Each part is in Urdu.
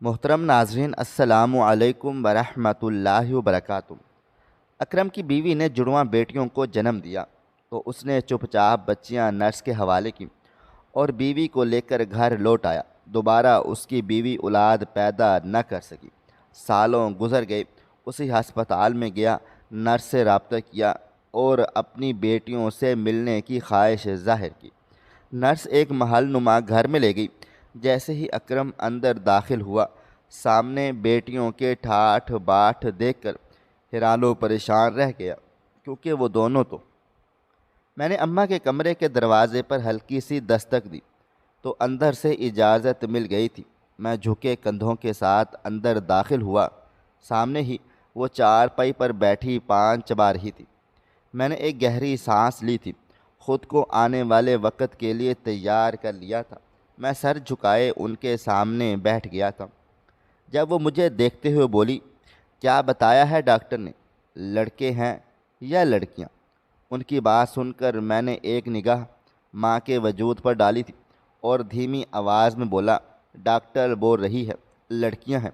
محترم ناظرین السلام علیکم ورحمۃ اللہ وبرکاتہ۔ اکرم کی بیوی نے جڑواں بیٹیوں کو جنم دیا تو اس نے چپ چاپ بچیاں نرس کے حوالے کی اور بیوی کو لے کر گھر لوٹ آیا۔ دوبارہ اس کی بیوی اولاد پیدا نہ کر سکی۔ سالوں گزر گئے، اسی ہسپتال میں گیا، نرس سے رابطہ کیا اور اپنی بیٹیوں سے ملنے کی خواہش ظاہر کی۔ نرس ایک محل نما گھر میں لے گئی۔ جیسے ہی اکرم اندر داخل ہوا، سامنے بیٹیوں کے ٹھاٹھ باٹھ دیکھ کر حیران و پریشان رہ گیا، کیونکہ وہ دونوں تو میں نے اماں کے کمرے کے دروازے پر ہلکی سی دستک دی تو اندر سے اجازت مل گئی تھی۔ میں جھکے کندھوں کے ساتھ اندر داخل ہوا۔ سامنے ہی وہ چارپائی پر بیٹھی پان چبا رہی تھی۔ میں نے ایک گہری سانس لی تھی، خود کو آنے والے وقت کے لیے تیار کر لیا تھا۔ میں سر جھکائے ان کے سامنے بیٹھ گیا تھا۔ جب وہ مجھے دیکھتے ہوئے بولی، کیا بتایا ہے ڈاکٹر نے، لڑکے ہیں یا لڑکیاں؟ ان کی بات سن کر میں نے ایک نگاہ ماں کے وجود پر ڈالی تھی اور دھیمی آواز میں بولا، ڈاکٹر بول رہی ہے لڑکیاں ہیں۔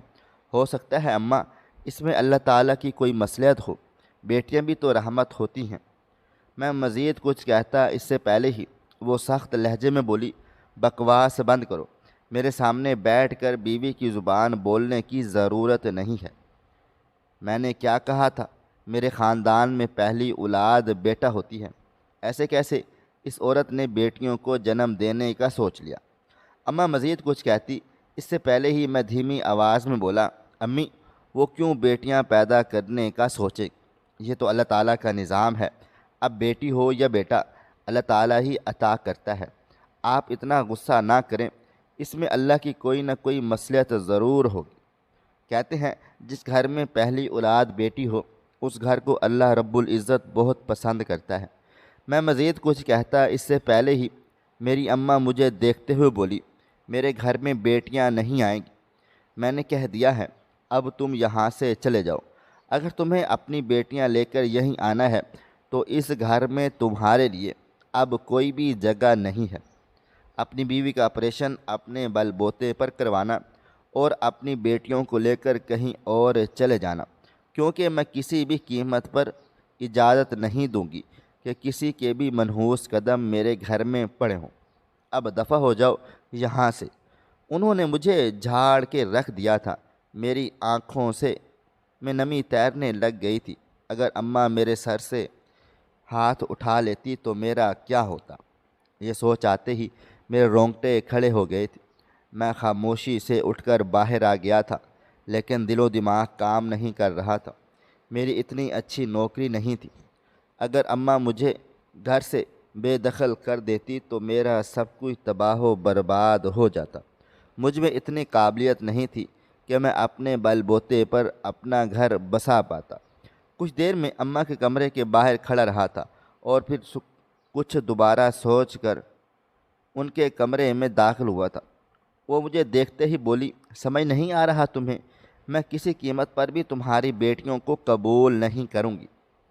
ہو سکتا ہے اماں اس میں اللہ تعالیٰ کی کوئی مصلحت ہو، بیٹیاں بھی تو رحمت ہوتی ہیں۔ میں مزید کچھ کہتا اس سے پہلے ہی وہ سخت لہجے میں بولی، بکواس بند کرو، میرے سامنے بیٹھ کر بیوی کی زبان بولنے کی ضرورت نہیں ہے۔ میں نے کیا کہا تھا؟ میرے خاندان میں پہلی اولاد بیٹا ہوتی ہے، ایسے کیسے اس عورت نے بیٹیوں کو جنم دینے کا سوچ لیا؟ اماں مزید کچھ کہتی اس سے پہلے ہی میں دھیمی آواز میں بولا، امی وہ کیوں بیٹیاں پیدا کرنے کا سوچے؟ یہ تو اللہ تعالیٰ کا نظام ہے، اب بیٹی ہو یا بیٹا اللہ تعالیٰ ہی عطا کرتا ہے۔ آپ اتنا غصہ نہ کریں، اس میں اللہ کی کوئی نہ کوئی مصلحت ضرور ہوگی۔ کہتے ہیں جس گھر میں پہلی اولاد بیٹی ہو اس گھر کو اللہ رب العزت بہت پسند کرتا ہے۔ میں مزید کچھ کہتا اس سے پہلے ہی میری اماں مجھے دیکھتے ہوئے بولی، میرے گھر میں بیٹیاں نہیں آئیں گی، میں نے کہہ دیا ہے، اب تم یہاں سے چلے جاؤ۔ اگر تمہیں اپنی بیٹیاں لے کر یہیں آنا ہے تو اس گھر میں تمہارے لیے اب کوئی بھی جگہ نہیں ہے۔ اپنی بیوی کا آپریشن اپنے بل بوتے پر کروانا اور اپنی بیٹیوں کو لے کر کہیں اور چلے جانا، کیونکہ میں کسی بھی قیمت پر اجازت نہیں دوں گی کہ کسی کے بھی منحوس قدم میرے گھر میں پڑے ہوں۔ اب دفع ہو جاؤ یہاں سے۔ انہوں نے مجھے جھاڑ کے رکھ دیا تھا۔ میری آنکھوں سے میں نمی تیرنے لگ گئی تھی۔ اگر اماں میرے سر سے ہاتھ اٹھا لیتی تو میرا کیا ہوتا؟ یہ سوچ آتے ہی میرے رونگٹے کھڑے ہو گئے تھے۔ میں خاموشی سے اٹھ کر باہر آ گیا تھا، لیکن دل و دماغ کام نہیں کر رہا تھا۔ میری اتنی اچھی نوکری نہیں تھی۔ اگر اماں مجھے گھر سے بے دخل کر دیتی تو میرا سب کچھ تباہ و برباد ہو جاتا۔ مجھ میں اتنی قابلیت نہیں تھی کہ میں اپنے بل بوتے پر اپنا گھر بسا پاتا۔ کچھ دیر میں اماں کے کمرے کے باہر کھڑا رہا تھا اور پھر کچھ دوبارہ سوچ کر ان کے کمرے میں داخل ہوا تھا۔ وہ مجھے دیکھتے ہی بولی، سمجھ نہیں آ رہا تمہیں؟ میں کسی قیمت پر بھی تمہاری بیٹیوں کو قبول نہیں کروں گی۔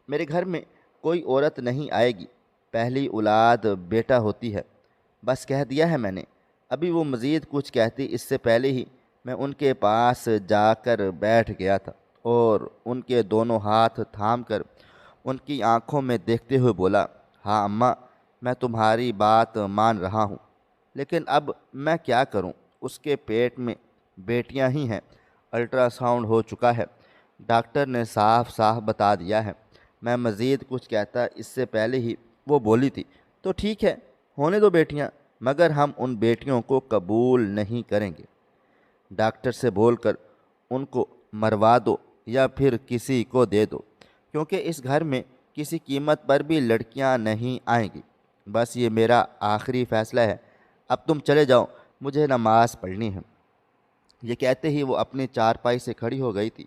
میرے گھر میں کوئی عورت نہیں آئے گی، پہلی اولاد بیٹا ہوتی ہے، بس کہہ دیا ہے میں نے۔ ابھی وہ مزید کچھ کہتی اس سے پہلے ہی میں ان کے پاس جا کر بیٹھ گیا تھا اور ان کے دونوں ہاتھ تھام کر ان کی آنکھوں میں دیکھتے ہوئے بولا، ہاں اماں میں تمہاری بات مان رہا ہوں، لیکن اب میں کیا کروں؟ اس کے پیٹ میں بیٹیاں ہی ہیں، الٹرا ساؤنڈ ہو چکا ہے، ڈاکٹر نے صاف صاف بتا دیا ہے۔ میں مزید کچھ کہتا اس سے پہلے ہی وہ بولی تھی، تو ٹھیک ہے، ہونے دو بیٹیاں، مگر ہم ان بیٹیوں کو قبول نہیں کریں گے۔ ڈاکٹر سے بول کر ان کو مروا دو یا پھر کسی کو دے دو، کیونکہ اس گھر میں کسی قیمت پر بھی لڑکیاں نہیں آئیں گی۔ بس یہ میرا آخری فیصلہ ہے، اب تم چلے جاؤ، مجھے نماز پڑھنی ہے۔ یہ کہتے ہی وہ اپنی چارپائی سے کھڑی ہو گئی تھی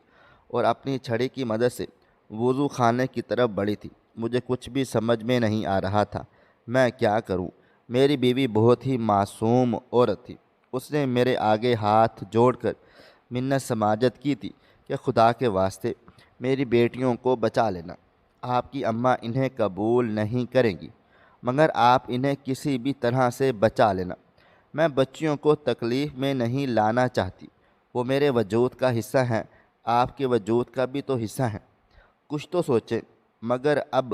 اور اپنی چھڑی کی مدد سے وضو خانے کی طرف بڑھی تھی۔ مجھے کچھ بھی سمجھ میں نہیں آ رہا تھا، میں کیا کروں؟ میری بیوی بہت ہی معصوم عورت تھی۔ اس نے میرے آگے ہاتھ جوڑ کر منت سماجت کی تھی کہ خدا کے واسطے میری بیٹیوں کو بچا لینا، آپ کی اماں انہیں قبول نہیں کریں گی، مگر آپ انہیں کسی بھی طرح سے بچا لینا۔ میں بچیوں کو تکلیف میں نہیں لانا چاہتی، وہ میرے وجود کا حصہ ہیں، آپ کے وجود کا بھی تو حصہ ہیں۔ کچھ تو سوچیں۔ مگر اب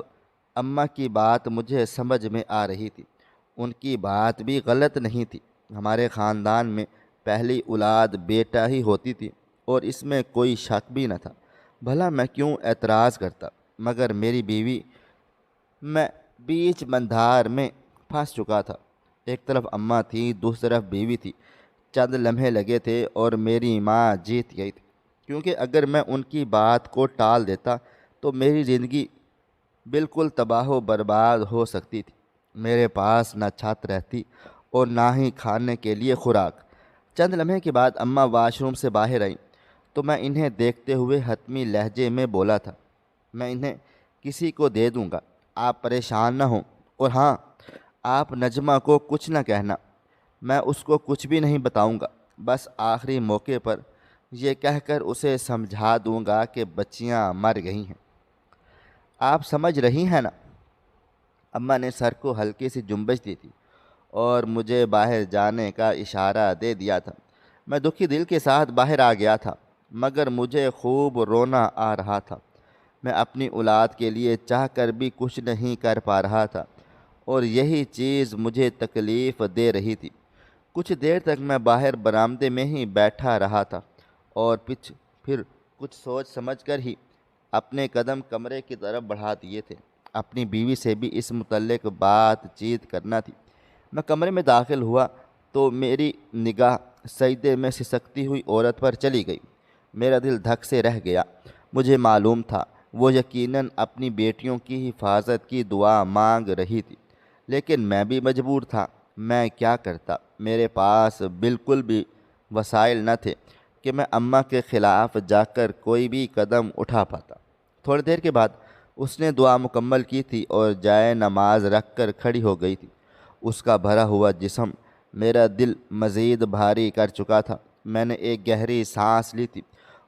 اماں کی بات مجھے سمجھ میں آ رہی تھی۔ ان کی بات بھی غلط نہیں تھی۔ ہمارے خاندان میں پہلی اولاد بیٹا ہی ہوتی تھی اور اس میں کوئی شک بھی نہ تھا۔ بھلا میں کیوں اعتراض کرتا؟ مگر میری بیوی، میں بیچ بندھار میں پھنس چکا تھا۔ ایک طرف اماں تھی، دوسری طرف بیوی تھی۔ چند لمحے لگے تھے اور میری ماں جیت گئی تھی، کیونکہ اگر میں ان کی بات کو ٹال دیتا تو میری زندگی بالکل تباہ و برباد ہو سکتی تھی۔ میرے پاس نہ چھت رہتی اور نہ ہی کھانے کے لیے خوراک۔ چند لمحے کے بعد اماں واش روم سے باہر آئیں تو میں انہیں دیکھتے ہوئے حتمی لہجے میں بولا تھا، میں انہیں کسی کو دے دوں گا، آپ پریشان نہ ہوں۔ اور ہاں، آپ نجمہ کو کچھ نہ کہنا، میں اس کو کچھ بھی نہیں بتاؤں گا۔ بس آخری موقع پر یہ کہہ کر اسے سمجھا دوں گا کہ بچیاں مر گئی ہیں۔ آپ سمجھ رہی ہیں نا؟ اماں نے سر کو ہلکی سی جنبش دی تھی اور مجھے باہر جانے کا اشارہ دے دیا تھا۔ میں دکھی دل کے ساتھ باہر آ گیا تھا، مگر مجھے خوب رونا آ رہا تھا۔ میں اپنی اولاد کے لیے چاہ کر بھی کچھ نہیں کر پا رہا تھا اور یہی چیز مجھے تکلیف دے رہی تھی۔ کچھ دیر تک میں باہر برآمدے میں ہی بیٹھا رہا تھا اور پھر کچھ سوچ سمجھ کر ہی اپنے قدم کمرے کی طرف بڑھا دیے تھے۔ اپنی بیوی سے بھی اس متعلق بات چیت کرنا تھی۔ میں کمرے میں داخل ہوا تو میری نگاہ سجدے میں سسکتی ہوئی عورت پر چلی گئی۔ میرا دل دھک سے رہ گیا۔ مجھے معلوم تھا وہ یقیناً اپنی بیٹیوں کی حفاظت کی دعا مانگ رہی تھی، لیکن میں بھی مجبور تھا۔ میں کیا کرتا؟ میرے پاس بالکل بھی وسائل نہ تھے کہ میں اماں کے خلاف جا کر کوئی بھی قدم اٹھا پاتا۔ تھوڑی دیر کے بعد اس نے دعا مکمل کی تھی اور جائے نماز رکھ کر کھڑی ہو گئی تھی۔ اس کا بھرا ہوا جسم میرا دل مزید بھاری کر چکا تھا۔ میں نے ایک گہری سانس لی تھی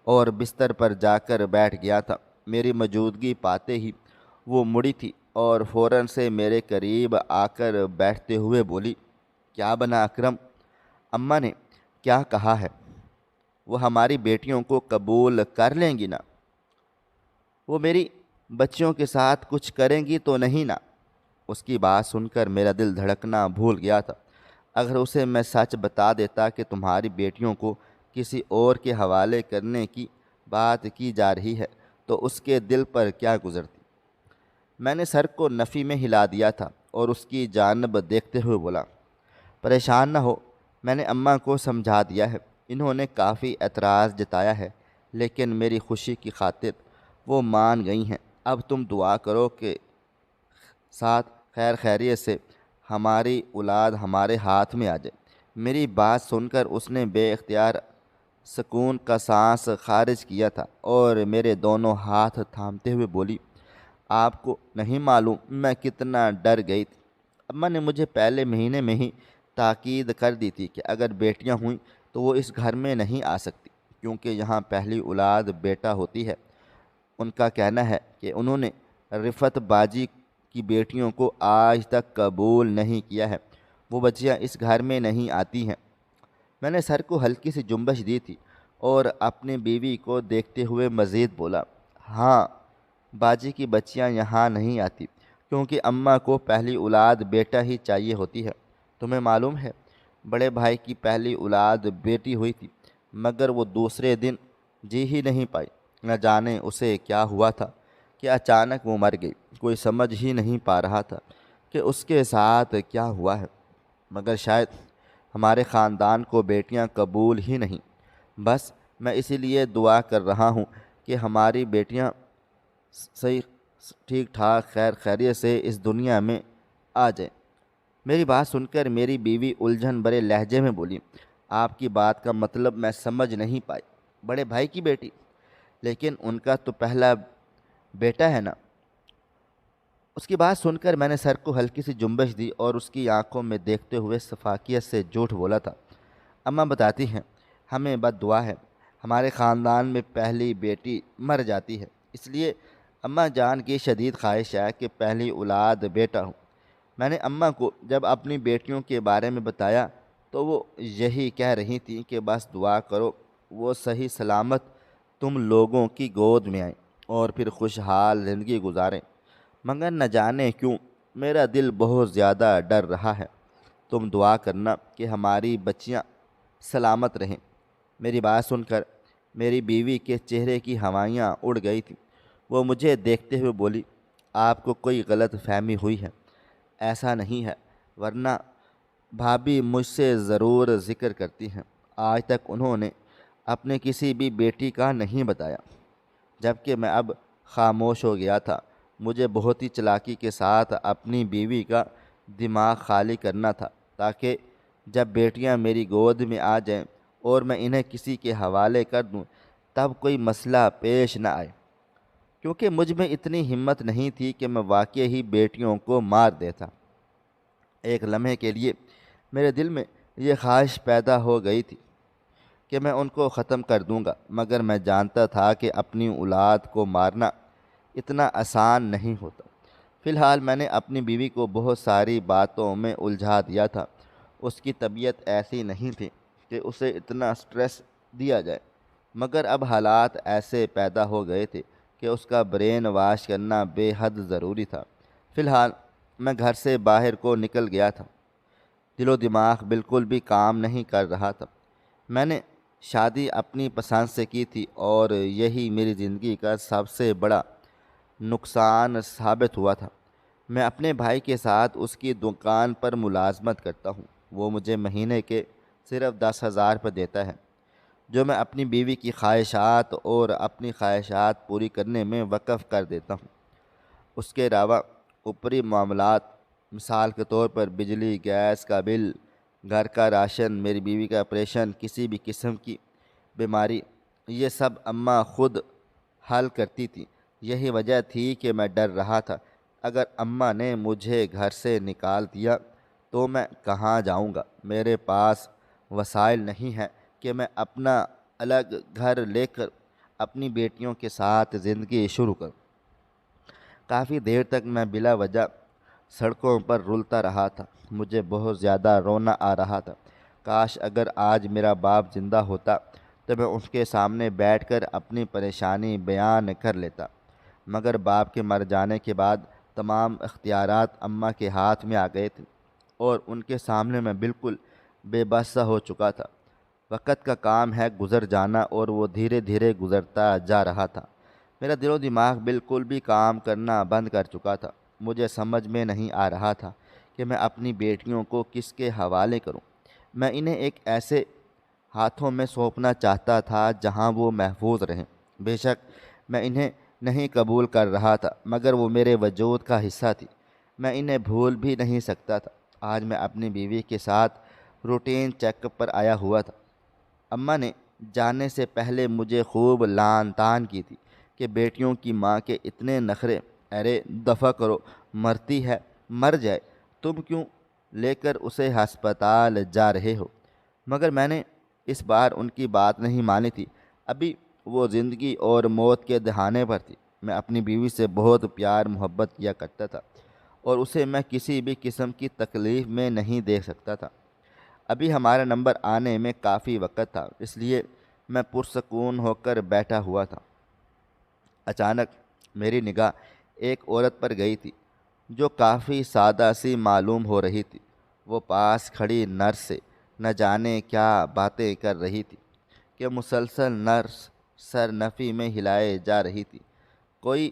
اور بستر پر جا کر بیٹھ گیا تھا۔ میری موجودگی پاتے ہی وہ مڑی تھی اور فوراً سے میرے قریب آ کر بیٹھتے ہوئے بولی، کیا بنا اکرم؟ اماں نے کیا کہا ہے؟ وہ ہماری بیٹیوں کو قبول کر لیں گی نا؟ وہ میری بچیوں کے ساتھ کچھ کریں گی تو نہیں نا؟ اس کی بات سن کر میرا دل دھڑکنا بھول گیا تھا۔ اگر اسے میں سچ بتا دیتا کہ تمہاری بیٹیوں کو کسی اور کے حوالے کرنے کی بات کی جا رہی ہے تو اس کے دل پر کیا گزرتی؟ میں نے سر کو نفی میں ہلا دیا تھا اور اس کی جانب دیکھتے ہوئے بولا، پریشان نہ ہو، میں نے اماں کو سمجھا دیا ہے۔ انہوں نے کافی اعتراض جتایا ہے، لیکن میری خوشی کی خاطر وہ مان گئی ہیں۔ اب تم دعا کرو کہ ساتھ خیر خیریت سے ہماری اولاد ہمارے ہاتھ میں آ جائے۔ میری بات سن کر اس نے بے اختیار سکون کا سانس خارج کیا تھا اور میرے دونوں ہاتھ تھامتے ہوئے بولی، آپ کو نہیں معلوم میں کتنا ڈر گئی تھی۔ اماں نے مجھے پہلے مہینے میں ہی تاکید کر دی تھی کہ اگر بیٹیاں ہوئیں تو وہ اس گھر میں نہیں آ سکتی، کیونکہ یہاں پہلی اولاد بیٹا ہوتی ہے۔ ان کا کہنا ہے کہ انہوں نے رفت باجی کی بیٹیوں کو آج تک قبول نہیں کیا ہے، وہ بچیاں اس گھر میں نہیں آتی ہیں۔ میں نے سر کو ہلکی سی جنبش دی تھی اور اپنی بیوی کو دیکھتے ہوئے مزید بولا، ہاں، باجی کی بچیاں یہاں نہیں آتی، کیونکہ اماں کو پہلی اولاد بیٹا ہی چاہیے ہوتی ہے۔ تمہیں معلوم ہے، بڑے بھائی کی پہلی اولاد بیٹی ہوئی تھی، مگر وہ دوسرے دن جی ہی نہیں پائی۔ نہ جانے اسے کیا ہوا تھا کہ اچانک وہ مر گئی۔ کوئی سمجھ ہی نہیں پا رہا تھا کہ اس کے ساتھ کیا ہوا ہے، مگر شاید ہمارے خاندان کو بیٹیاں قبول ہی نہیں۔ بس میں اسی لیے دعا کر رہا ہوں کہ ہماری بیٹیاں صحیح ٹھیک ٹھاک خیر خیریت سے اس دنیا میں آ جائیں۔ میری بات سن کر میری بیوی الجھن بھرے لہجے میں بولی، آپ کی بات کا مطلب میں سمجھ نہیں پائی۔ بڑے بھائی کی بیٹی؟ لیکن ان کا تو پہلا بیٹا ہے نا؟ اس کی بات سن کر میں نے سر کو ہلکی سی جنبش دی اور اس کی آنکھوں میں دیکھتے ہوئے شفقیت سے جھوٹ بولا تھا، اماں بتاتی ہیں ہمیں بد دعا ہے، ہمارے خاندان میں پہلی بیٹی مر جاتی ہے، اس لیے اماں جان کی شدید خواہش ہے کہ پہلی اولاد بیٹا ہو۔ میں نے اماں کو جب اپنی بیٹیوں کے بارے میں بتایا تو وہ یہی کہہ رہی تھیں کہ بس دعا کرو وہ صحیح سلامت تم لوگوں کی گود میں آئیں اور پھر خوشحال زندگی گزاریں، مگر نہ جانے کیوں میرا دل بہت زیادہ ڈر رہا ہے۔ تم دعا کرنا کہ ہماری بچیاں سلامت رہیں۔ میری بات سن کر میری بیوی کے چہرے کی ہوائیاں اڑ گئی تھیں۔ وہ مجھے دیکھتے ہوئے بولی، آپ کو کوئی غلط فہمی ہوئی ہے، ایسا نہیں ہے، ورنہ بھابھی مجھ سے ضرور ذکر کرتی ہیں۔ آج تک انہوں نے اپنے کسی بھی بیٹی کا نہیں بتایا، جبکہ میں اب خاموش ہو گیا تھا۔ مجھے بہت ہی چالاکی کے ساتھ اپنی بیوی کا دماغ خالی کرنا تھا، تاکہ جب بیٹیاں میری گود میں آ جائیں اور میں انہیں کسی کے حوالے کر دوں تب کوئی مسئلہ پیش نہ آئے، کیونکہ مجھ میں اتنی ہمت نہیں تھی کہ میں واقعی ہی بیٹیوں کو مار دیتا۔ ایک لمحے کے لیے میرے دل میں یہ خواہش پیدا ہو گئی تھی کہ میں ان کو ختم کر دوں گا، مگر میں جانتا تھا کہ اپنی اولاد کو مارنا اتنا آسان نہیں ہوتا۔ فی الحال میں نے اپنی بیوی کو بہت ساری باتوں میں الجھا دیا تھا۔ اس کی طبیعت ایسی نہیں تھی کہ اسے اتنا سٹریس دیا جائے، مگر اب حالات ایسے پیدا ہو گئے تھے کہ اس کا برین واش کرنا بے حد ضروری تھا۔ فی الحال میں گھر سے باہر کو نکل گیا تھا۔ دل و دماغ بالکل بھی کام نہیں کر رہا تھا۔ میں نے شادی اپنی پسند سے کی تھی اور یہی میری زندگی کا سب سے بڑا نقصان ثابت ہوا تھا۔ میں اپنے بھائی کے ساتھ اس کی دکان پر ملازمت کرتا ہوں۔ وہ مجھے مہینے کے صرف 10,000 دیتا ہے، جو میں اپنی بیوی کی خواہشات اور اپنی خواہشات پوری کرنے میں وقف کر دیتا ہوں۔ اس کے علاوہ اوپری معاملات، مثال کے طور پر بجلی، گیس کا بل، گھر کا راشن، میری بیوی کا آپریشن، کسی بھی قسم کی بیماری، یہ سب اماں خود حل کرتی تھی۔ یہی وجہ تھی کہ میں ڈر رہا تھا، اگر اماں نے مجھے گھر سے نکال دیا تو میں کہاں جاؤں گا؟ میرے پاس وسائل نہیں ہیں کہ میں اپنا الگ گھر لے کر اپنی بیٹیوں کے ساتھ زندگی شروع کروں۔ کافی دیر تک میں بلا وجہ سڑکوں پر رلتا رہا تھا۔ مجھے بہت زیادہ رونا آ رہا تھا۔ کاش اگر آج میرا باپ زندہ ہوتا تو میں اس کے سامنے بیٹھ کر اپنی پریشانی بیان کر لیتا، مگر باپ کے مر جانے کے بعد تمام اختیارات اماں کے ہاتھ میں آ گئے تھے اور ان کے سامنے میں بالکل بے بس سا ہو چکا تھا۔ وقت کا کام ہے گزر جانا اور وہ دھیرے دھیرے گزرتا جا رہا تھا۔ میرا دل و دماغ بالکل بھی کام کرنا بند کر چکا تھا۔ مجھے سمجھ میں نہیں آ رہا تھا کہ میں اپنی بیٹیوں کو کس کے حوالے کروں۔ میں انہیں ایک ایسے ہاتھوں میں سونپنا چاہتا تھا جہاں وہ محفوظ رہیں۔ بے شک میں انہیں نہیں قبول کر رہا تھا، مگر وہ میرے وجود کا حصہ تھی۔ میں انہیں بھول بھی نہیں سکتا تھا۔ آج میں اپنی بیوی کے ساتھ روٹین چیک اپ پر آیا ہوا تھا۔ اماں نے جانے سے پہلے مجھے خوب لعن طعن کی تھی کہ بیٹیوں کی ماں کے اتنے نخرے، ارے دفع کرو، مرتی ہے مر جائے، تم کیوں لے کر اسے ہسپتال جا رہے ہو؟ مگر میں نے اس بار ان کی بات نہیں مانی تھی۔ ابھی وہ زندگی اور موت کے دہانے پر تھی۔ میں اپنی بیوی سے بہت پیار محبت کیا کرتا تھا اور اسے میں کسی بھی قسم کی تکلیف میں نہیں دیکھ سکتا تھا۔ ابھی ہمارا نمبر آنے میں کافی وقت تھا، اس لیے میں پرسکون ہو کر بیٹھا ہوا تھا۔ اچانک میری نگاہ ایک عورت پر گئی تھی جو کافی سادہ سی معلوم ہو رہی تھی۔ وہ پاس کھڑی نرس سے نہ جانے کیا باتیں کر رہی تھی کہ مسلسل نرس سر نفی میں ہلائے جا رہی تھی۔ کوئی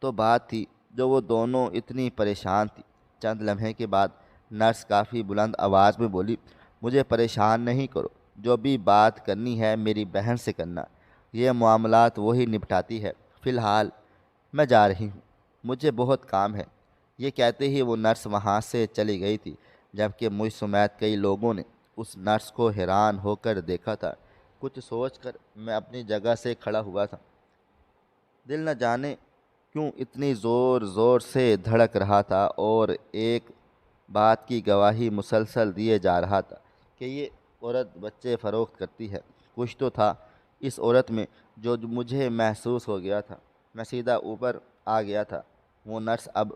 تو بات تھی جو وہ دونوں اتنی پریشان تھی۔ چند لمحے کے بعد نرس کافی بلند آواز میں بولی، مجھے پریشان نہیں کرو، جو بھی بات کرنی ہے میری بہن سے کرنا، یہ معاملات وہی نپٹاتی ہے، فی الحال میں جا رہی ہوں، مجھے بہت کام ہے۔ یہ کہتے ہی وہ نرس وہاں سے چلی گئی تھی، جبکہ مجھ سمیت کئی لوگوں نے اس نرس کو حیران ہو کر دیکھا تھا۔ کچھ سوچ کر میں اپنی جگہ سے کھڑا ہوا تھا۔ دل نہ جانے کیوں اتنی زور زور سے دھڑک رہا تھا اور ایک بات کی گواہی مسلسل دیے جا رہا تھا کہ یہ عورت بچے فروخت کرتی ہے۔ کچھ تو تھا اس عورت میں جو مجھے محسوس ہو گیا تھا۔ میں سیدھا اوپر آ گیا تھا۔ وہ نرس اب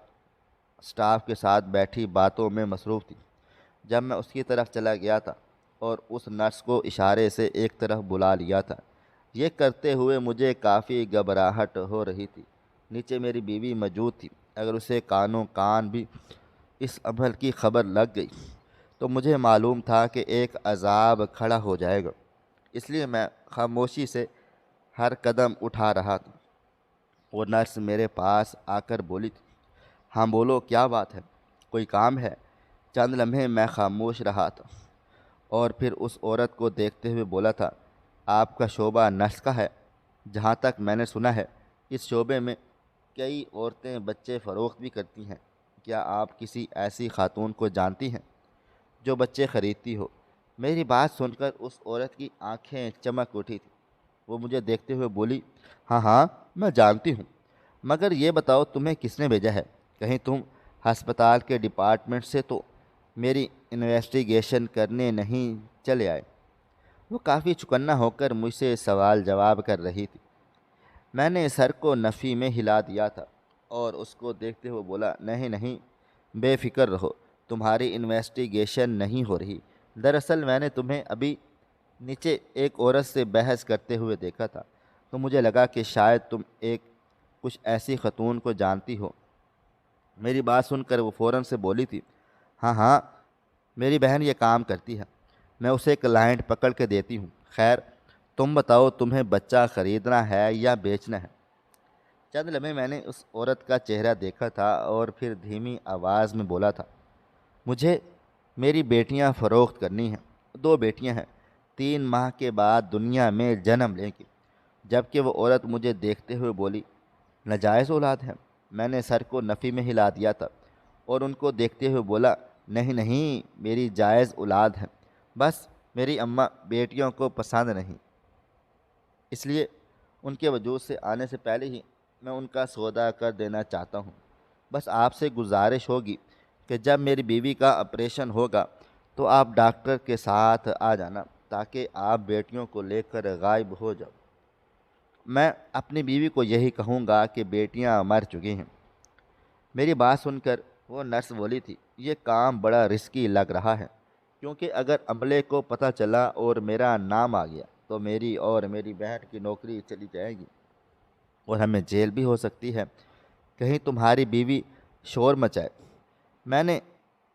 سٹاف کے ساتھ بیٹھی باتوں میں مصروف تھی۔ جب میں اس کی طرف چلا گیا تھا اور اس نرس کو اشارے سے ایک طرف بلا لیا تھا۔ یہ کرتے ہوئے مجھے کافی گھبراہٹ ہو رہی تھی۔ نیچے میری بیوی موجود تھی۔ اگر اسے کانوں کان بھی اس عمل کی خبر لگ گئی تو مجھے معلوم تھا کہ ایک عذاب کھڑا ہو جائے گا، اس لیے میں خاموشی سے ہر قدم اٹھا رہا تھا۔ وہ نرس میرے پاس آ کر بولی تھی، ہاں بولو، کیا بات ہے، کوئی کام ہے؟ چند لمحے میں خاموش رہا تھا اور پھر اس عورت کو دیکھتے ہوئے بولا تھا، آپ کا شعبہ نرس کا ہے؟ جہاں تک میں نے سنا ہے اس شعبے میں کئی عورتیں بچے فروخت بھی کرتی ہیں۔ کیا آپ کسی ایسی خاتون کو جانتی ہیں جو بچے خریدتی ہو؟ میری بات سن کر اس عورت کی آنکھیں چمک اٹھی تھیں۔ وہ مجھے دیکھتے ہوئے بولی، ہاں ہاں میں جانتی ہوں، مگر یہ بتاؤ تمہیں کس نے بھیجا ہے؟ کہیں تم ہسپتال کے ڈپارٹمنٹ سے تو میری انویسٹیگیشن کرنے نہیں چلے آئے؟ وہ کافی چکنا ہو کر مجھ سے سوال جواب کر رہی تھی۔ میں نے سر کو نفی میں ہلا دیا تھا اور اس کو دیکھتے ہوئے بولا، نہیں نہیں، بے فکر رہو، تمہاری انویسٹیگیشن نہیں ہو رہی۔ دراصل میں نے تمہیں ابھی نیچے ایک عورت سے بحث کرتے ہوئے دیکھا تھا، تو مجھے لگا کہ شاید تم کچھ ایسی خاتون کو جانتی ہو۔ میری بات سن کر وہ فوراً سے بولی تھی، ہاں ہاں، میری بہن یہ کام کرتی ہے، میں اسے کلائنٹ پکڑ کے دیتی ہوں۔ خیر تم بتاؤ، تمہیں بچہ خریدنا ہے یا بیچنا ہے؟ چند لمحے میں نے اس عورت کا چہرہ دیکھا تھا اور پھر دھیمی آواز میں بولا تھا، مجھے میری بیٹیاں فروخت کرنی ہیں۔ 2 بیٹیاں ہیں، 3 ماہ کے بعد دنیا میں جنم لیں گی۔ جبکہ وہ عورت مجھے دیکھتے ہوئے بولی، ناجائز اولاد ہے؟ میں نے سر کو نفی میں ہلا دیا تھا اور ان کو دیکھتے ہوئے بولا، نہیں نہیں، میری جائز اولاد ہے، بس میری اماں بیٹیوں کو پسند نہیں، اس لیے ان کے وجود سے آنے سے پہلے ہی میں ان کا سودا کر دینا چاہتا ہوں۔ بس آپ سے گزارش ہوگی کہ جب میری بیوی کا آپریشن ہوگا تو آپ ڈاکٹر کے ساتھ آ جانا تاکہ آپ بیٹیوں کو لے کر غائب ہو جاؤ۔ میں اپنی بیوی کو یہی کہوں گا کہ بیٹیاں مر چکی ہیں۔ میری بات سن کر وہ نرس بولی تھی، یہ کام بڑا رسکی لگ رہا ہے، کیونکہ اگر عملے کو پتہ چلا اور میرا نام آ گیا تو میری اور میری بہن کی نوکری چلی جائے گی اور ہمیں جیل بھی ہو سکتی ہے۔ کہیں تمہاری بیوی شور مچائے۔ میں نے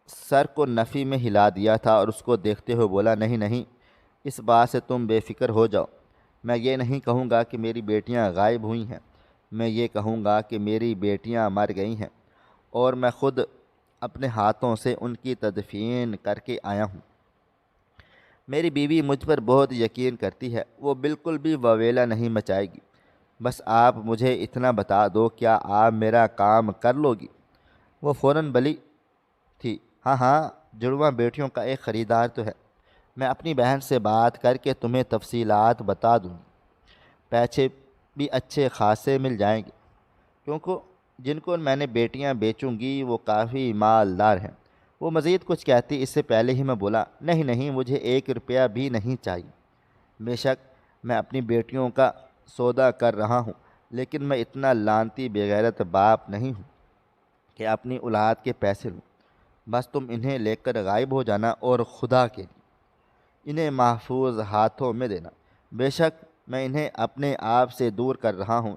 سر کو نفی میں ہلا دیا تھا اور اس کو دیکھتے ہوئے بولا، نہیں نہیں، اس بات سے تم بے فکر ہو جاؤ۔ میں یہ نہیں کہوں گا کہ میری بیٹیاں غائب ہوئی ہیں، میں یہ کہوں گا کہ میری بیٹیاں مر گئی ہیں اور میں خود اپنے ہاتھوں سے ان کی تدفین کر کے آیا ہوں۔ میری بیوی مجھ پر بہت یقین کرتی ہے، وہ بالکل بھی واویلا نہیں مچائے گی۔ بس آپ مجھے اتنا بتا دو، کیا آپ میرا کام کر لو گی؟ وہ فوراً بلی تھی، ہاں ہاں، جڑواں بیٹیوں کا ایک خریدار تو ہے، میں اپنی بہن سے بات کر کے تمہیں تفصیلات بتا دوں گی۔ پیسے بھی اچھے خاصے مل جائیں گے، کیونکہ جن کو میں نے بیٹیاں بیچوں گی وہ کافی مالدار ہیں۔ وہ مزید کچھ کہتی اس سے پہلے ہی میں بولا، نہیں نہیں، مجھے 1 روپیہ بھی نہیں چاہیے۔ بے شک میں اپنی بیٹیوں کا سودا کر رہا ہوں، لیکن میں اتنا لعنتی بے غیرت باپ نہیں ہوں کہ اپنی اولاد کے پیسے لوں۔ بس تم انہیں لے کر غائب ہو جانا اور خدا کے لیے انہیں محفوظ ہاتھوں میں دینا۔ بے شک میں انہیں اپنے آپ سے دور کر رہا ہوں،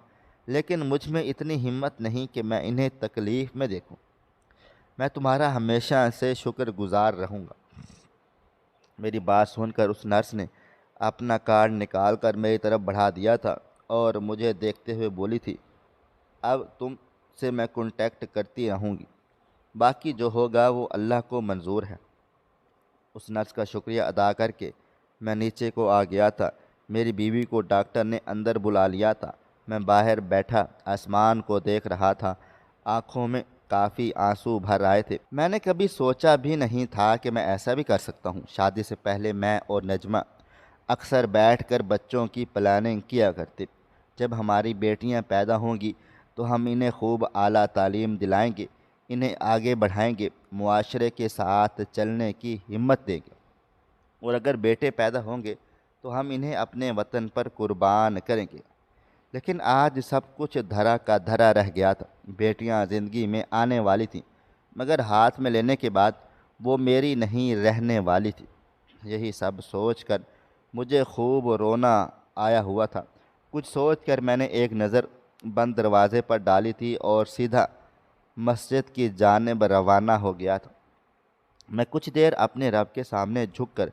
لیکن مجھ میں اتنی ہمت نہیں کہ میں انہیں تکلیف میں دیکھوں۔ میں تمہارا ہمیشہ سے شکر گزار رہوں گا۔ میری بات سن کر اس نرس نے اپنا کارڈ نکال کر میری طرف بڑھا دیا تھا اور مجھے دیکھتے ہوئے بولی تھی، اب تم سے میں کانٹیکٹ کرتی رہوں گی، باقی جو ہوگا وہ اللہ کو منظور ہے۔ اس نرس کا شکریہ ادا کر کے میں نیچے کو آ گیا تھا۔ میری بیوی کو ڈاکٹر نے اندر بلا لیا تھا۔ میں باہر بیٹھا آسمان کو دیکھ رہا تھا، آنکھوں میں کافی آنسو بھر آئے تھے۔ میں نے کبھی سوچا بھی نہیں تھا کہ میں ایسا بھی کر سکتا ہوں۔ شادی سے پہلے میں اور نجمہ اکثر بیٹھ کر بچوں کی پلاننگ کیا کرتے۔ جب ہماری بیٹیاں پیدا ہوں گی تو ہم انہیں خوب اعلیٰ تعلیم دلائیں گے، انہیں آگے بڑھائیں گے، معاشرے کے ساتھ چلنے کی ہمت دیں گے، اور اگر بیٹے پیدا ہوں گے تو ہم انہیں اپنے وطن پر قربان کریں گے۔ لیکن آج سب کچھ دھرا کا دھرا رہ گیا تھا۔ بیٹیاں زندگی میں آنے والی تھیں، مگر ہاتھ میں لینے کے بعد وہ میری نہیں رہنے والی تھی۔ یہی سب سوچ کر مجھے خوب رونا آیا ہوا تھا۔ کچھ سوچ کر میں نے ایک نظر بند دروازے پر ڈالی تھی اور سیدھا مسجد کی جانب روانہ ہو گیا تھا۔ میں کچھ دیر اپنے رب کے سامنے جھک کر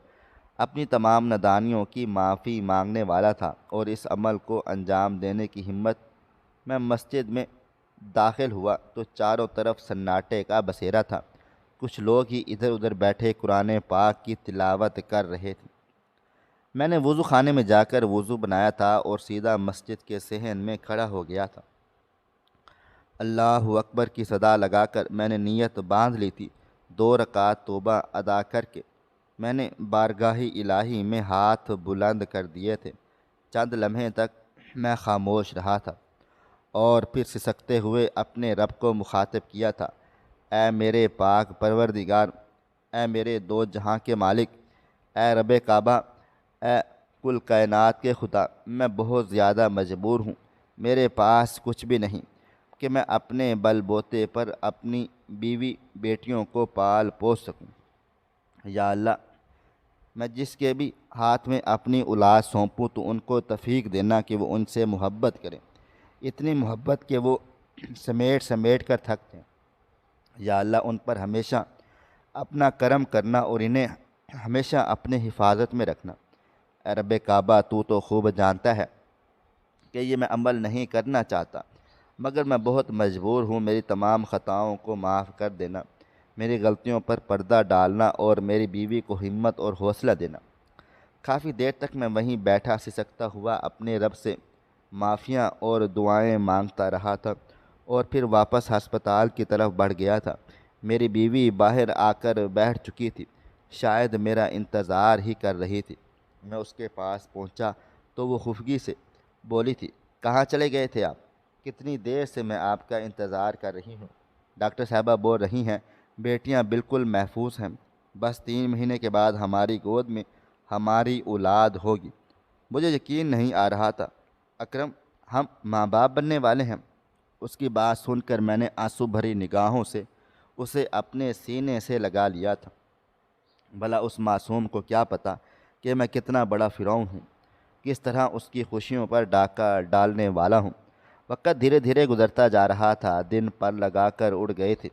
اپنی تمام نادانیوں کی معافی مانگنے والا تھا، اور اس عمل کو انجام دینے کی ہمت میں مسجد میں داخل ہوا تو چاروں طرف سناٹے کا بسیرا تھا۔ کچھ لوگ ہی ادھر ادھر بیٹھے قرآن پاک کی تلاوت کر رہے تھے۔ میں نے وضو خانے میں جا کر وضو بنایا تھا اور سیدھا مسجد کے صحن میں کھڑا ہو گیا تھا۔ اللہ اکبر کی صدا لگا کر میں نے نیت باندھ لی تھی۔ 2 رکعت توبہ ادا کر کے میں نے بارگاہ الہی میں ہاتھ بلند کر دیے تھے۔ چند لمحے تک میں خاموش رہا تھا اور پھر سسکتے ہوئے اپنے رب کو مخاطب کیا تھا، اے میرے پاک پروردگار، اے میرے 2 جہاں کے مالک، اے رب کعبہ، اے کل کائنات کے خدا، میں بہت زیادہ مجبور ہوں۔ میرے پاس کچھ بھی نہیں کہ میں اپنے بل بوتے پر اپنی بیوی بیٹیوں کو پال پوس سکوں۔ یا اللہ، میں جس کے بھی ہاتھ میں اپنی اولاد سونپوں تو ان کو توفیق دینا کہ وہ ان سے محبت کریں، اتنی محبت کہ وہ سمیٹ سمیٹ کر تھک جائیں۔ یا اللہ، ان پر ہمیشہ اپنا کرم کرنا اور انہیں ہمیشہ اپنے حفاظت میں رکھنا۔ اے رب کعبہ، تو خوب جانتا ہے کہ یہ میں عمل نہیں کرنا چاہتا، مگر میں بہت مجبور ہوں۔ میری تمام خطاؤں کو معاف کر دینا، میری غلطیوں پر پردہ ڈالنا اور میری بیوی کو ہمت اور حوصلہ دینا۔ کافی دیر تک میں وہیں بیٹھا سسکتا ہوا اپنے رب سے معافیاں اور دعائیں مانگتا رہا تھا، اور پھر واپس ہسپتال کی طرف بڑھ گیا تھا۔ میری بیوی باہر آ کر بیٹھ چکی تھی، شاید میرا انتظار ہی کر رہی تھی۔ میں اس کے پاس پہنچا تو وہ خفگی سے بولی تھی، کہاں چلے گئے تھے آپ؟ کتنی دیر سے میں آپ کا انتظار کر رہی ہوں۔ ڈاکٹر صاحبہ بول رہی ہیں بیٹیاں بالکل محفوظ ہیں، بس 3 مہینے کے بعد ہماری گود میں ہماری اولاد ہوگی۔ مجھے یقین نہیں آ رہا تھا، اکرم، ہم ماں باپ بننے والے ہیں۔ اس کی بات سن کر میں نے آنسو بھری نگاہوں سے اسے اپنے سینے سے لگا لیا تھا۔ بھلا اس معصوم کو کیا پتہ کہ میں کتنا بڑا فرعون ہوں، کس طرح اس کی خوشیوں پر ڈاکہ ڈالنے والا ہوں۔ وقت دھیرے دھیرے گزرتا جا رہا تھا، دن پر لگا کر اڑ گئے تھے۔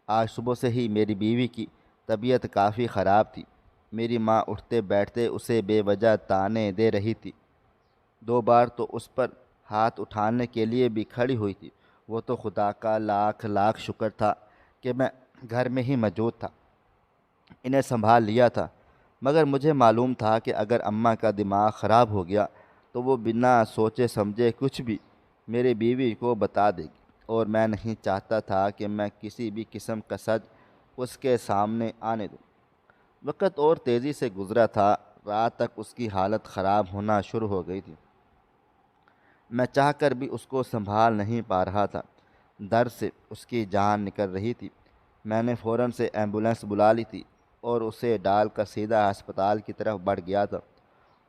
آج صبح سے ہی میری بیوی کی طبیعت کافی خراب تھی۔ میری ماں اٹھتے بیٹھتے اسے بے وجہ طعنے دے رہی تھی۔ 2 بار تو اس پر ہاتھ اٹھانے کے لیے بھی کھڑی ہوئی تھی۔ وہ تو خدا کا لاکھ لاکھ شکر تھا کہ میں گھر میں ہی موجود تھا، انہیں سنبھال لیا تھا، مگر مجھے معلوم تھا کہ اگر اماں کا دماغ خراب ہو گیا تو وہ بنا سوچے سمجھے کچھ بھی میری بیوی کو بتا دے گی، اور میں نہیں چاہتا تھا کہ میں کسی بھی قسم کا سچ اس کے سامنے آنے دوں۔ وقت اور تیزی سے گزرا تھا، رات تک اس کی حالت خراب ہونا شروع ہو گئی تھی۔ میں چاہ کر بھی اس کو سنبھال نہیں پا رہا تھا، درد سے اس کی جان نکل رہی تھی۔ میں نے فوراً سے ایمبولینس بلا لی تھی اور اسے ڈال کر سیدھا ہسپتال کی طرف بڑھ گیا تھا۔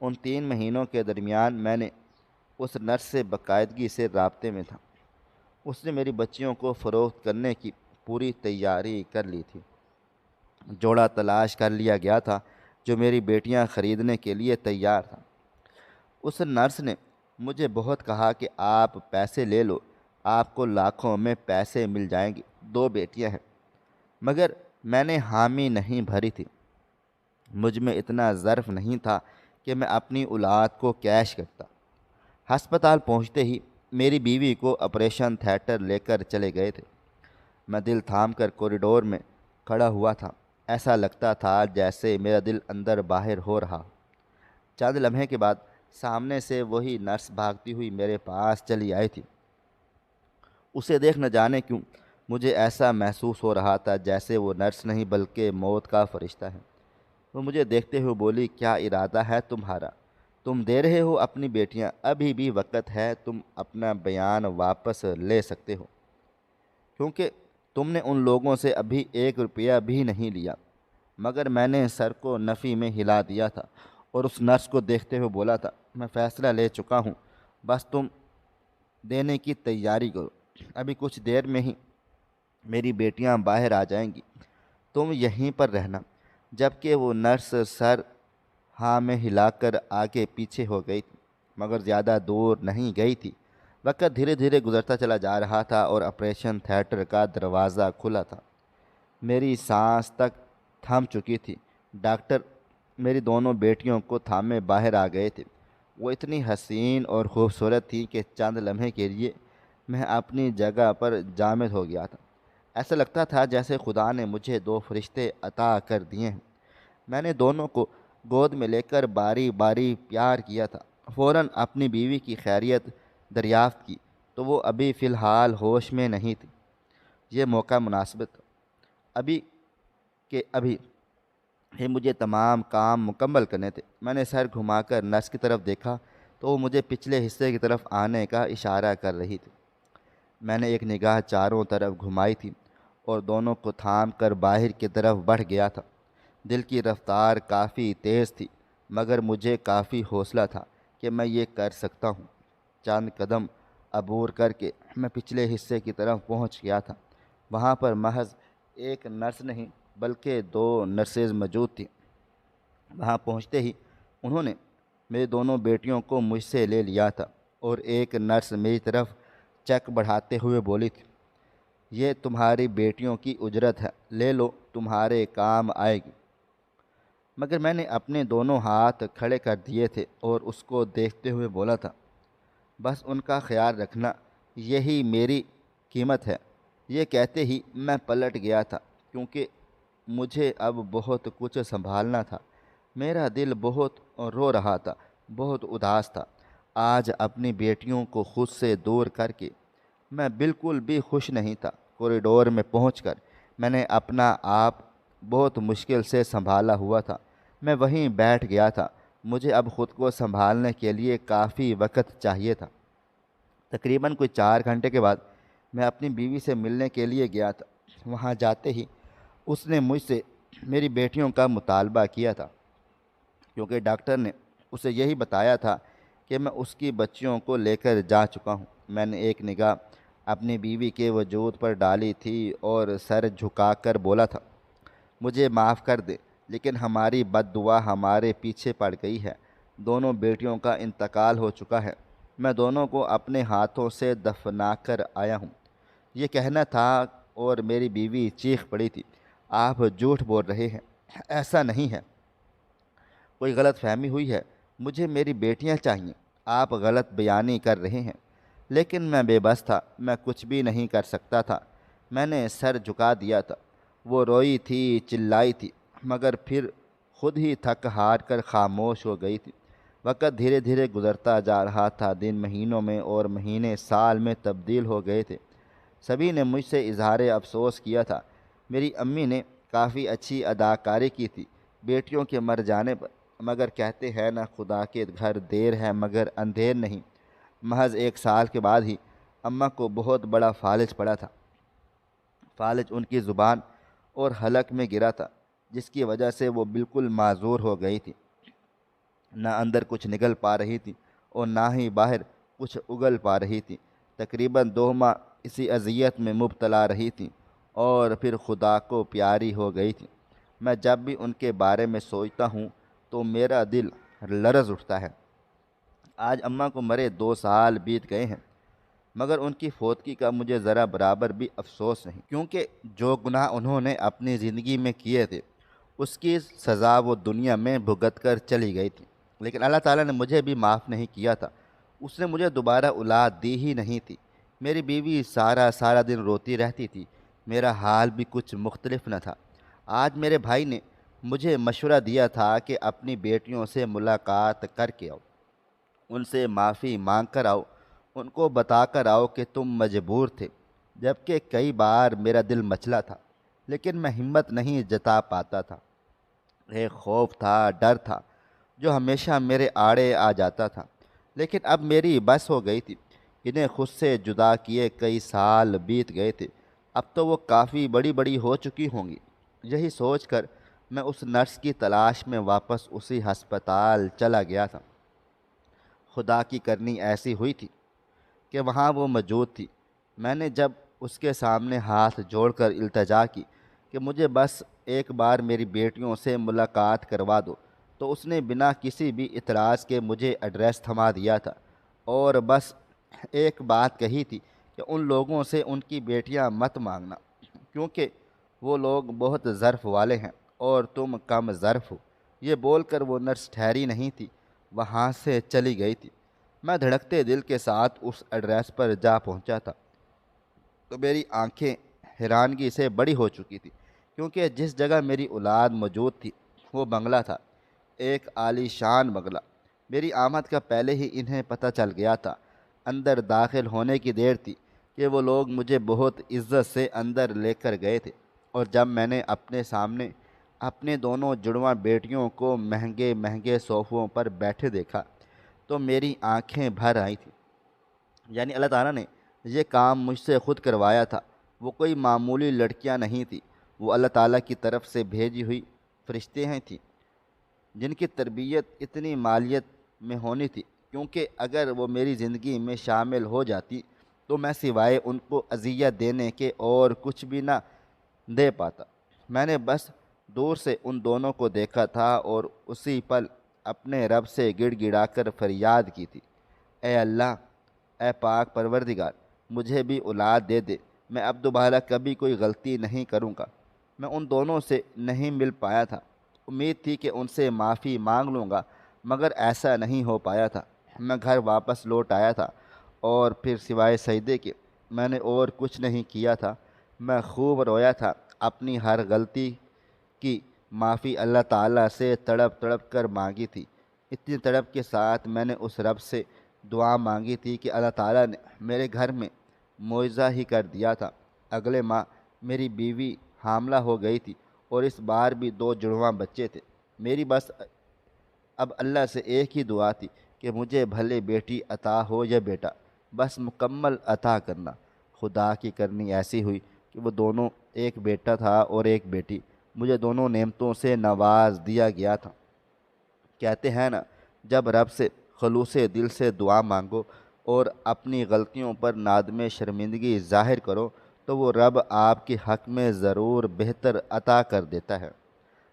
ان 3 مہینوں کے درمیان میں نے اس نرس سے باقاعدگی سے رابطے میں تھا۔ اس نے میری بچیوں کو فروخت کرنے کی پوری تیاری کر لی تھی۔ جوڑا تلاش کر لیا گیا تھا جو میری بیٹیاں خریدنے کے لیے تیار تھا۔ اس نرس نے مجھے بہت کہا کہ آپ پیسے لے لو، آپ کو لاکھوں میں پیسے مل جائیں گے، 2 بیٹیاں ہیں، مگر میں نے حامی نہیں بھری تھی۔ مجھ میں اتنا ظرف نہیں تھا کہ میں اپنی اولاد کو کیش کرتا۔ ہسپتال پہنچتے ہی میری بیوی کو آپریشن تھیٹر لے کر چلے گئے تھے۔ میں دل تھام کر کوریڈور میں کھڑا ہوا تھا، ایسا لگتا تھا جیسے میرا دل اندر باہر ہو رہا۔ چند لمحے کے بعد سامنے سے وہی نرس بھاگتی ہوئی میرے پاس چلی آئی تھی۔ اسے دیکھ نہ جانے کیوں مجھے ایسا محسوس ہو رہا تھا جیسے وہ نرس نہیں بلکہ موت کا فرشتہ ہے۔ وہ مجھے دیکھتے ہوئے بولی، کیا ارادہ ہے تمہارا؟ تم دے رہے ہو اپنی بیٹیاں؟ ابھی بھی وقت ہے، تم اپنا بیان واپس لے سکتے ہو، کیونکہ تم نے ان لوگوں سے ابھی 1 روپیہ بھی نہیں لیا۔ مگر میں نے سر کو نفی میں ہلا دیا تھا اور اس نرس کو دیکھتے ہوئے بولا تھا، میں فیصلہ لے چکا ہوں، بس تم دینے کی تیاری کرو، ابھی کچھ دیر میں ہی میری بیٹیاں باہر آ جائیں گی، تم یہیں پر رہنا۔ جبکہ وہ نرس سر ہاں میں ہلا کر آگے پیچھے ہو گئی تھی، مگر زیادہ دور نہیں گئی تھی۔ وقت دھیرے دھیرے گزرتا چلا جا رہا تھا اور آپریشن تھیٹر کا دروازہ کھلا تھا۔ میری سانس تک تھم چکی تھی۔ ڈاکٹر میری دونوں بیٹیوں کو تھامے باہر آ گئے تھے۔ وہ اتنی حسین اور خوبصورت تھی کہ چند لمحے کے لیے میں اپنی جگہ پر جامد ہو گیا تھا۔ ایسا لگتا تھا جیسے خدا نے مجھے دو فرشتے عطا کر دیے ہیں۔ میں نے دونوں کو گود میں لے کر باری باری پیار کیا تھا۔ فوراً اپنی بیوی کی خیریت دریافت کی تو وہ ابھی فی الحال ہوش میں نہیں تھی۔ یہ موقع مناسب تھا۔ ابھی کہ ابھی ہی مجھے تمام کام مکمل کرنے تھے۔ میں نے سر گھما کر نرس کی طرف دیکھا تو وہ مجھے پچھلے حصے کی طرف آنے کا اشارہ کر رہی تھی۔ میں نے ایک نگاہ چاروں طرف گھمائی تھی اور دونوں کو تھام کر باہر کی طرف بڑھ گیا تھا۔ دل کی رفتار کافی تیز تھی، مگر مجھے کافی حوصلہ تھا کہ میں یہ کر سکتا ہوں۔ چند قدم عبور کر کے میں پچھلے حصے کی طرف پہنچ گیا تھا۔ وہاں پر محض ایک نرس نہیں بلکہ دو نرسز موجود تھیں۔ وہاں پہنچتے ہی انہوں نے میری دونوں بیٹیوں کو مجھ سے لے لیا تھا اور ایک نرس میری طرف چیک بڑھاتے ہوئے بولی تھی، یہ تمہاری بیٹیوں کی اجرت ہے، لے لو، تمہارے کام آئے گی۔ مگر میں نے اپنے دونوں ہاتھ کھڑے کر دیے تھے اور اس کو دیکھتے ہوئے بولا تھا، بس ان کا خیال رکھنا، یہی میری قیمت ہے۔ یہ کہتے ہی میں پلٹ گیا تھا کیونکہ مجھے اب بہت کچھ سنبھالنا تھا۔ میرا دل بہت رو رہا تھا، بہت اداس تھا۔ آج اپنی بیٹیوں کو خود سے دور کر کے میں بالکل بھی خوش نہیں تھا۔ کوریڈور میں پہنچ کر میں نے اپنا آپ بہت مشکل سے سنبھالا ہوا تھا۔ میں وہیں بیٹھ گیا تھا۔ مجھے اب خود کو سنبھالنے کے لیے کافی وقت چاہیے تھا۔ تقریباً کوئی 4 گھنٹے کے بعد میں اپنی بیوی سے ملنے کے لیے گیا تھا۔ وہاں جاتے ہی اس نے مجھ سے میری بیٹیوں کا مطالبہ کیا تھا، کیونکہ ڈاکٹر نے اسے یہی بتایا تھا کہ میں اس کی بچیوں کو لے کر جا چکا ہوں۔ میں نے ایک نگاہ اپنی بیوی کے وجود پر ڈالی تھی اور سر جھکا کر بولا تھا، مجھے معاف کر دے، لیکن ہماری بد دعا ہمارے پیچھے پڑ گئی ہے۔ دونوں بیٹیوں کا انتقال ہو چکا ہے۔ میں دونوں کو اپنے ہاتھوں سے دفنا کر آیا ہوں۔ یہ کہنا تھا اور میری بیوی چیخ پڑی تھی، آپ جھوٹ بول رہے ہیں، ایسا نہیں ہے، کوئی غلط فہمی ہوئی ہے، مجھے میری بیٹیاں چاہیے، آپ غلط بیانی کر رہے ہیں۔ لیکن میں بے بس تھا، میں کچھ بھی نہیں کر سکتا تھا۔ میں نے سر جھکا دیا تھا۔ وہ روئی تھی، چلائی تھی، مگر پھر خود ہی تھک ہار کر خاموش ہو گئی تھی۔ وقت دھیرے دھیرے گزرتا جا رہا تھا۔ دن مہینوں میں اور مہینے سال میں تبدیل ہو گئے تھے۔ سبھی نے مجھ سے اظہار افسوس کیا تھا۔ میری امی نے کافی اچھی اداکاری کی تھی بیٹیوں کے مر جانے پر، مگر کہتے ہیں نہ خدا کے گھر دیر ہے مگر اندھیر نہیں۔ محض 1 سال کے بعد ہی اماں کو بہت بڑا فالج پڑا تھا۔ فالج ان کی زبان اور حلق میں گرا تھا، جس کی وجہ سے وہ بالکل معذور ہو گئی تھی۔ نہ اندر کچھ نگل پا رہی تھی اور نہ ہی باہر کچھ اگل پا رہی تھی۔ تقریباً 2 ماہ اسی اذیت میں مبتلا رہی تھیں اور پھر خدا کو پیاری ہو گئی تھی۔ میں جب بھی ان کے بارے میں سوچتا ہوں تو میرا دل لرز اٹھتا ہے۔ آج اماں کو مرے 2 سال بیت گئے ہیں، مگر ان کی فوتگی کا مجھے ذرا برابر بھی افسوس نہیں، کیونکہ جو گناہ انہوں نے اپنی زندگی میں کیے تھے اس کی سزا وہ دنیا میں بھگت کر چلی گئی تھی، لیکن اللہ تعالیٰ نے مجھے بھی معاف نہیں کیا تھا۔ اس نے مجھے دوبارہ اولاد دی ہی نہیں تھی۔ میری بیوی سارا دن روتی رہتی تھی۔ میرا حال بھی کچھ مختلف نہ تھا۔ آج میرے بھائی نے مجھے مشورہ دیا تھا کہ اپنی بیٹیوں سے ملاقات کر کے آؤ، ان سے معافی مانگ کر آؤ، ان کو بتا کر آؤ کہ تم مجبور تھے، جبکہ کئی بار میرا دل مچلا تھا، لیکن میں ہمت نہیں جتا پاتا تھا۔ ایک خوف تھا، ڈر تھا جو ہمیشہ میرے آڑے آ جاتا تھا، لیکن اب میری بس ہو گئی تھی۔ انہیں خود سے جدا کیے کئی سال بیت گئے تھے، اب تو وہ کافی بڑی ہو چکی ہوں گی۔ یہی سوچ کر میں اس نرس کی تلاش میں واپس اسی ہسپتال چلا گیا تھا۔ خدا کی کرنی ایسی ہوئی تھی کہ وہاں وہ موجود تھی۔ میں نے جب اس کے سامنے ہاتھ جوڑ کر التجا کی کہ مجھے بس ایک بار میری بیٹیوں سے ملاقات کروا دو، تو اس نے بنا کسی بھی اعتراض کے مجھے ایڈریس تھما دیا تھا اور بس ایک بات کہی تھی کہ ان لوگوں سے ان کی بیٹیاں مت مانگنا، کیونکہ وہ لوگ بہت ظرف والے ہیں اور تم کم ظرف ہو۔ یہ بول کر وہ نرس ٹھہری نہیں تھی، وہاں سے چلی گئی تھی۔ میں دھڑکتے دل کے ساتھ اس ایڈریس پر جا پہنچا تھا تو میری آنکھیں حیرانگی سے بڑی ہو چکی تھی، کیونکہ جس جگہ میری اولاد موجود تھی وہ بنگلہ تھا، ایک عالی شان بنگلہ۔ میری آمد کا پہلے ہی انہیں پتہ چل گیا تھا۔ اندر داخل ہونے کی دیر تھی کہ وہ لوگ مجھے بہت عزت سے اندر لے کر گئے تھے، اور جب میں نے اپنے سامنے اپنے دونوں جڑواں بیٹیوں کو مہنگے مہنگے صوفوں پر بیٹھے دیکھا تو میری آنکھیں بھر آئی تھیں۔ یعنی اللہ تعالیٰ نے یہ کام مجھ سے خود کروایا تھا۔ وہ کوئی معمولی لڑکیاں نہیں تھیں، وہ اللہ تعالیٰ کی طرف سے بھیجی ہوئی فرشتے ہیں تھیں، جن کی تربیت اتنی مالیت میں ہونی تھی، کیونکہ اگر وہ میری زندگی میں شامل ہو جاتی تو میں سوائے ان کو اذیت دینے کے اور کچھ بھی نہ دے پاتا۔ میں نے بس دور سے ان دونوں کو دیکھا تھا اور اسی پل اپنے رب سے گڑ گڑا کر فریاد کی تھی، اے اللہ، اے پاک پروردگار، مجھے بھی اولاد دے دے، میں اب دوبارہ کبھی کوئی غلطی نہیں کروں گا۔ میں ان دونوں سے نہیں مل پایا تھا، امید تھی کہ ان سے معافی مانگ لوں گا، مگر ایسا نہیں ہو پایا تھا۔ میں گھر واپس لوٹ آیا تھا اور پھر سوائے سجدے کے میں نے اور کچھ نہیں کیا تھا۔ میں خوب رویا تھا، اپنی ہر غلطی کی معافی اللہ تعالیٰ سے تڑپ تڑپ کر مانگی تھی۔ اتنی تڑپ کے ساتھ میں نے اس رب سے دعا مانگی تھی کہ اللہ تعالیٰ نے میرے گھر میں معجزہ ہی کر دیا تھا۔ اگلے ماہ میری بیوی حاملہ ہو گئی تھی اور اس بار بھی 2 جڑواں بچے تھے۔ میری بس اب اللہ سے ایک ہی دعا تھی کہ مجھے بھلے بیٹی عطا ہو یا بیٹا، بس مکمل عطا کرنا۔ خدا کی کرنی ایسی ہوئی کہ وہ دونوں، ایک بیٹا تھا اور ایک بیٹی، مجھے دونوں نعمتوں سے نواز دیا گیا تھا۔ کہتے ہیں نا، جب رب سے خلوص دل سے دعا مانگو اور اپنی غلطیوں پر نادم شرمندگی ظاہر کرو تو وہ رب آپ کے حق میں ضرور بہتر عطا کر دیتا ہے۔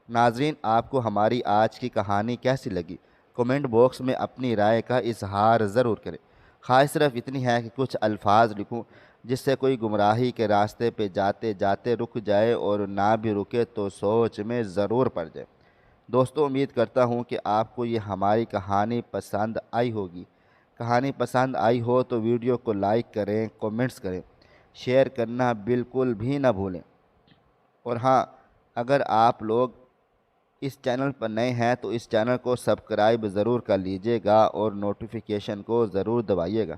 ناظرین، آپ کو ہماری آج کی کہانی کیسی لگی؟ کومنٹ باکس میں اپنی رائے کا اظہار ضرور کریں۔ خواہش صرف اتنی ہے کہ کچھ الفاظ لکھوں جس سے کوئی گمراہی کے راستے پہ جاتے جاتے رک جائے، اور نہ بھی رکے تو سوچ میں ضرور پڑ جائے۔ دوستو، امید کرتا ہوں کہ آپ کو یہ ہماری کہانی پسند آئی ہوگی۔ کہانی پسند آئی ہو تو ویڈیو کو لائک کریں، کومنٹس کریں، شیئر کرنا بالکل بھی نہ بھولیں۔ اور ہاں، اگر آپ لوگ اس چینل پر نئے ہیں تو اس چینل کو سبسکرائب ضرور کر لیجئے گا اور نوٹیفیکیشن کو ضرور دبائیے گا،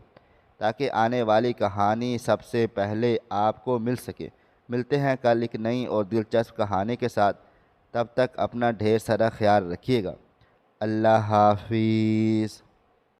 تاکہ آنے والی کہانی سب سے پہلے آپ کو مل سکے۔ ملتے ہیں کل ایک نئی اور دلچسپ کہانی کے ساتھ۔ تب تک اپنا ڈھیر سارا خیال رکھیے گا۔ اللہ حافظ۔